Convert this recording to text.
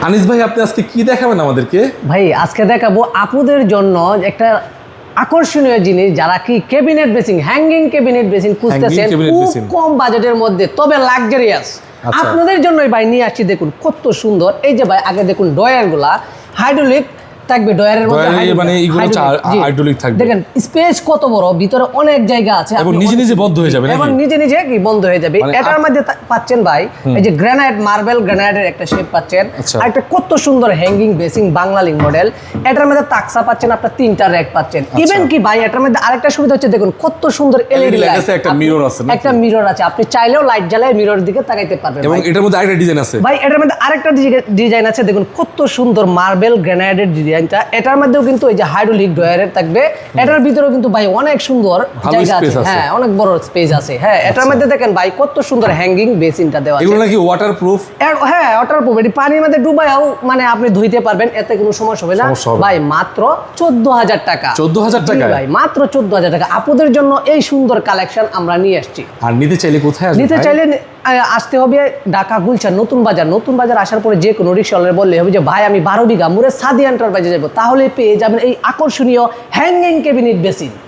আনিস ভাই, আপনি আজকে কি দেখাবেন আমাদেরকে? ভাই আজকে দেখাবো আপুদের জন্য একটা আকর্ষণীয় জিনিস, যারা কি cabinet basin, hanging cabinet basin খুঁজতেছেন cabinet খুব basin। কম বাজেটের মধ্যে, তবে লাক্সারিয়াস। আচ্ছা। আপনাদের জন্যই ভাই নিয়ে আসছি। দেখুন কত সুন্দর। এই যে ভাই আগে দেখুন ডয়ার গুলা হাইড্রোলিক থাকবে, ডয়ারের মধ্যে মানে এইগুলো হাইড্রোলিক থাকবে। দেখেন স্পেস কত বড়, ভিতরে অনেক জায়গা আছে, এবং নিজে নিজে বন্ধ হয়ে যাবে, এবং নাকি? নিজে নিজে কি বন্ধ হয়ে যাবে। মানে এটার মধ্যে পাচ্ছেন ভাই এই যে গ্রানাইট, মার্বেল গ্রানাইটের একটা শেপ পাচ্ছেন, আচ্ছা। আর একটা কত সুন্দর হ্যাঙ্গিং বেসিং বাংলালিং মডেল। এটার মধ্যে তাকসা পাচ্ছেন, আপনার 3টা র‍্যাক পাচ্ছেন। ইভেন কি ভাই এটার মধ্যে আরেকটা সুবিধা হচ্ছে, দেখুন কত সুন্দর এলইডি লাইট, একটা মিরর আছে, নাকি? একটা মিরর আছে, আপনি চাইলেও লাইট জ্বালায় মিররের দিকে তাকাইতে পারবেন। এবং এটার মধ্যে আরেকটা ডিজাইন আছে ভাই এটার মধ্যে আরেকটা ডিজাইন আছে, দেখুন কত সুন্দর মার্বেল গ্রানাইটের ডিজাইনটা। এটার মধ্যেও কিন্তু এই যে হাইড্রোলিক ডয়ারের থাকবে। এটার ভিতরেও কিন্তু ভাই অনেক সুন্দর জায়গা আছে, হ্যাঁ অনেক বড় স্পেস আছে। হ্যাঁ এটার মধ্যে দেখেন ভাই কত সুন্দর হ্যাঙ্গিং বেসিনটা দেওয়া আছে। এগুলো নাকি ওয়াটারপ্রুফ? হ্যাঁ ওয়াটারপ্রুফ, এটি পানির মধ্যে ডুবাইও মানে আপনি ধুইতে পারবেন, এতে কোনো সমস্যা হবে না। ভাই মাত্র 14,000 টাকা। 14,000 টাকা? ভাই মাত্র 14,000 টাকা। আপুদের জন্য এই সুন্দর কালেকশন আমরা নিয়ে আসছি। আর নিতে চাইলে কোথায় আসবে? নিতে চাইলে আসতে হবে ঢাকা গুলশান নতুন বাজার। নতুন বাজার আসার পরে যে কোনো রিক্সাওয়ালার বললে হবে যে ভাই আমি 12 বিঘা মুরে সাদি এন্টারপ্রাইজে যাবো, তাহলে পেয়ে যাবেন এই আকর্ষণীয় হ্যাঙ্গিং ক্যাবিনেট বেসিন।